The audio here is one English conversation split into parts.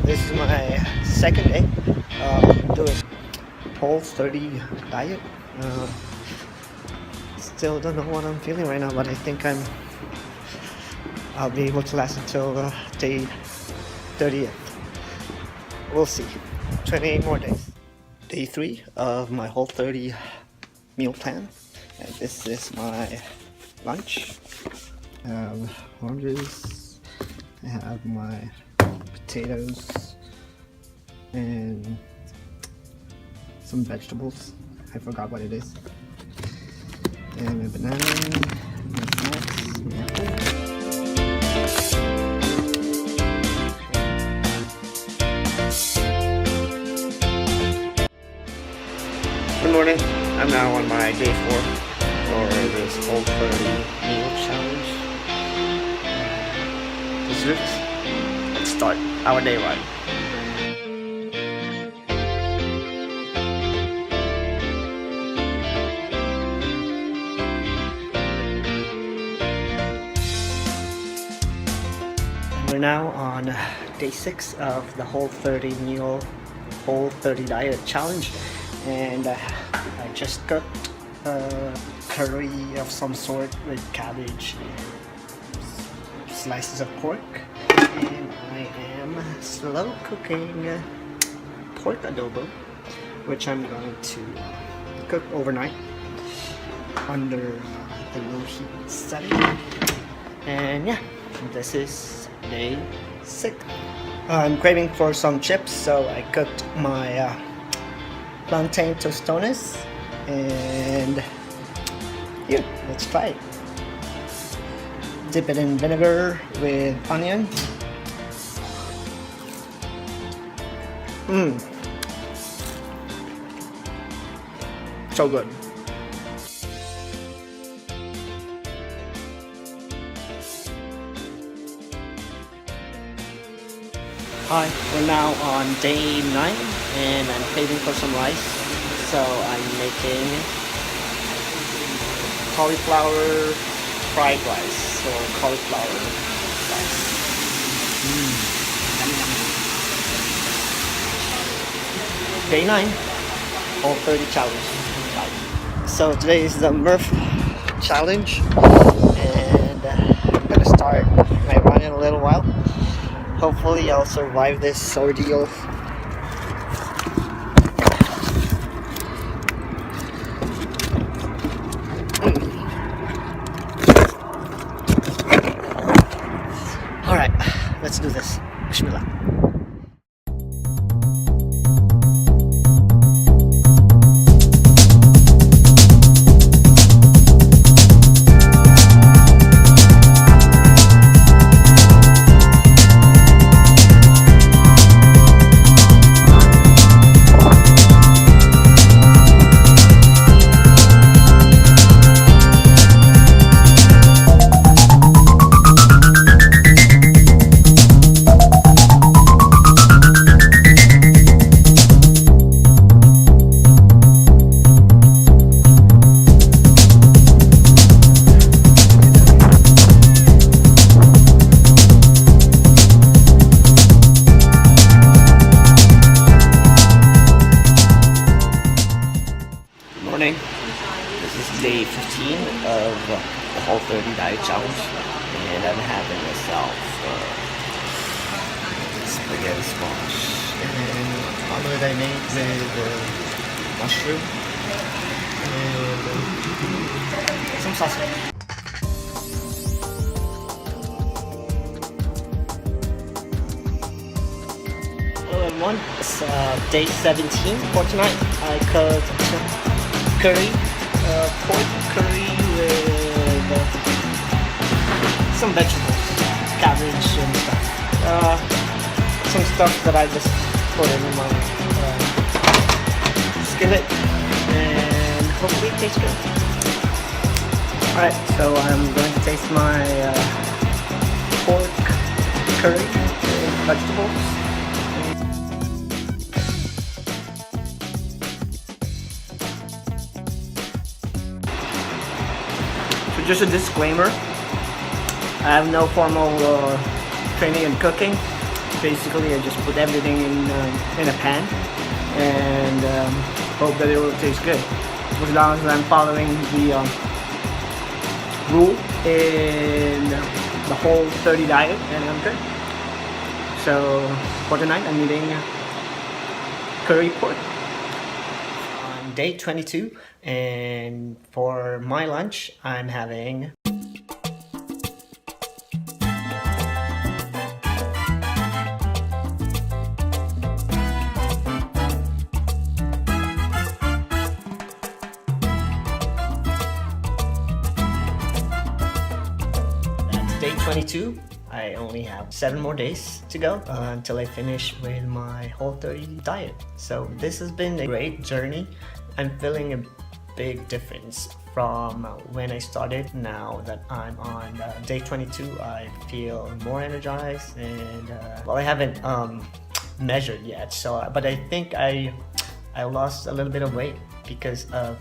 This is my second day doing Whole30 diet. Still don't know what I'm feeling right now, but I think I'll be able to last until day 30th. We'll see. 28 more days. Day 3 of my Whole30 meal plan, and this is my lunch. I have oranges. I have my potatoes and some vegetables. I forgot what it is. And my banana, my snacks, my apple. Good morning. I'm now on my day 4 for this Whole30 meal challenge. Let's do this. Let's start our day one. We're now on day 6 of the Whole30 diet challenge, and I just cooked curry of some sort with cabbage and slices of pork, and I am slow cooking pork adobo, which I'm going to cook overnight under the low heat setting. And yeah, this is day 6. I'm craving for some chips, so I cooked my plantain tostones, and here, let's try it. Dip it in vinegar with onion. So good. Hi, we're now on day 9 and I'm craving for some rice, so I'm making cauliflower fried rice or cauliflower rice. Day 9, Whole30 challenge. So today is the Murph challenge, and I'm gonna start my run in a little while. Hopefully I'll survive this ordeal. Alright, let's do this. Wish me luck. This is day 15 of the Whole30 diet challenge, and I'm having myself spaghetti squash and omelet I made with mushroom and some sausage. Hello everyone, it's day 17 for tonight. I cooked curry, pork curry with some vegetables, cabbage and stuff. Some stuff that I just put in my skillet, and hopefully it tastes good. Alright, so I'm going to taste my pork curry with vegetables. Just a disclaimer, I have no formal training in cooking, basically I just put everything in a pan and hope that it will taste good. As long as I'm following the rule in the Whole30 diet, and I'm good. So for tonight, I'm eating curry pork on day 22, and for my lunch, I'm having day 22. I only have 7 more days to go until I finish with my Whole30 diet. So this has been a great journey. I'm feeling a big difference from when I started. Now that I'm on day 22, I feel more energized, and well, I haven't measured yet. So, but I think I lost a little bit of weight because of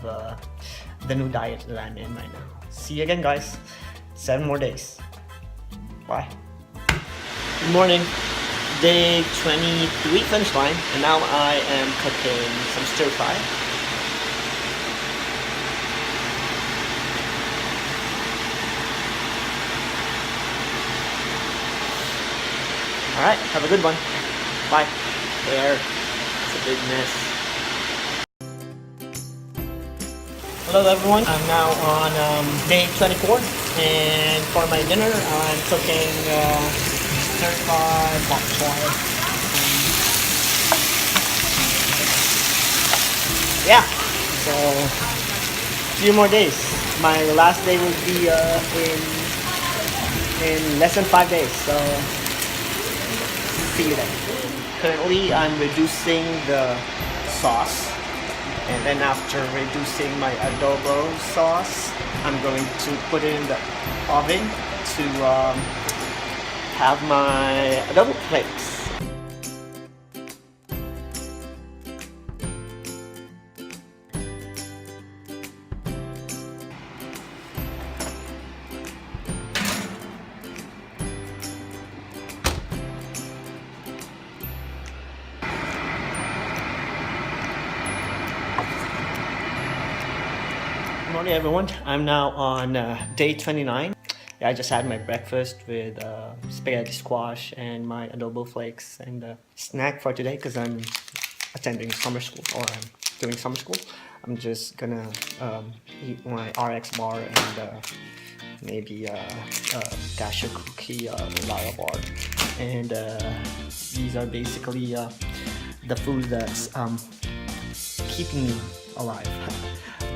the new diet that I'm in right now. See you again, guys. 7 more days. Bye. Good morning. Day 23 finish line, and now I am cooking some stir fry. Alright, have a good one. Bye. There. It's a big mess. Hello everyone, I'm now on day 24, and for my dinner I'm cooking stir-fry bok choy. Yeah, so a few more days. My last day will be in less than 5 days, so see you then. Currently I'm reducing the sauce. And then after reducing my adobo sauce, I'm going to put it in the oven to have my adobo flakes. Good morning everyone, I'm now on day 29. Yeah, I just had my breakfast with spaghetti squash and my adobo flakes, and snack for today, because I'm attending summer school, or I'm doing summer school. I'm just gonna eat my RX bar and maybe a cashew cookie Lara bar. And these are basically the food that's keeping me alive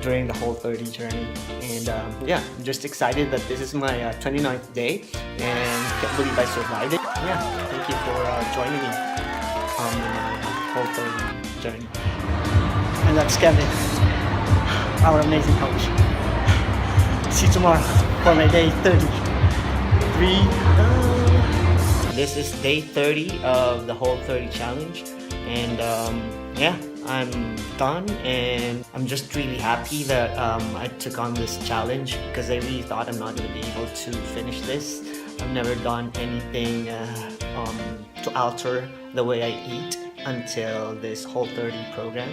during the Whole30 journey. And yeah, I'm just excited that this is my 29th day, and can't believe I survived it. Yeah, thank you for joining me on my Whole30 journey. And that's Kevin, our amazing coach. See you tomorrow for my day 33. This is day 30 of the Whole30 challenge, and yeah, I'm done, and I'm just really happy that I took on this challenge, because I really thought I'm not going to be able to finish this. I've never done anything to alter the way I eat until this Whole30 program.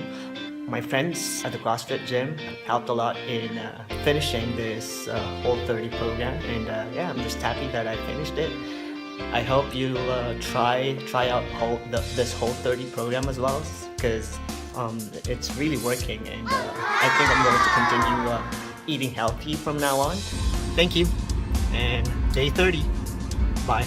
My friends at the CrossFit gym helped a lot in finishing this Whole30 program, and yeah, I'm just happy that I finished it. I hope you try out this Whole30 program as well, because it's really working, and I think I'm going to continue eating healthy from now on. Thank you, and day 30. Bye.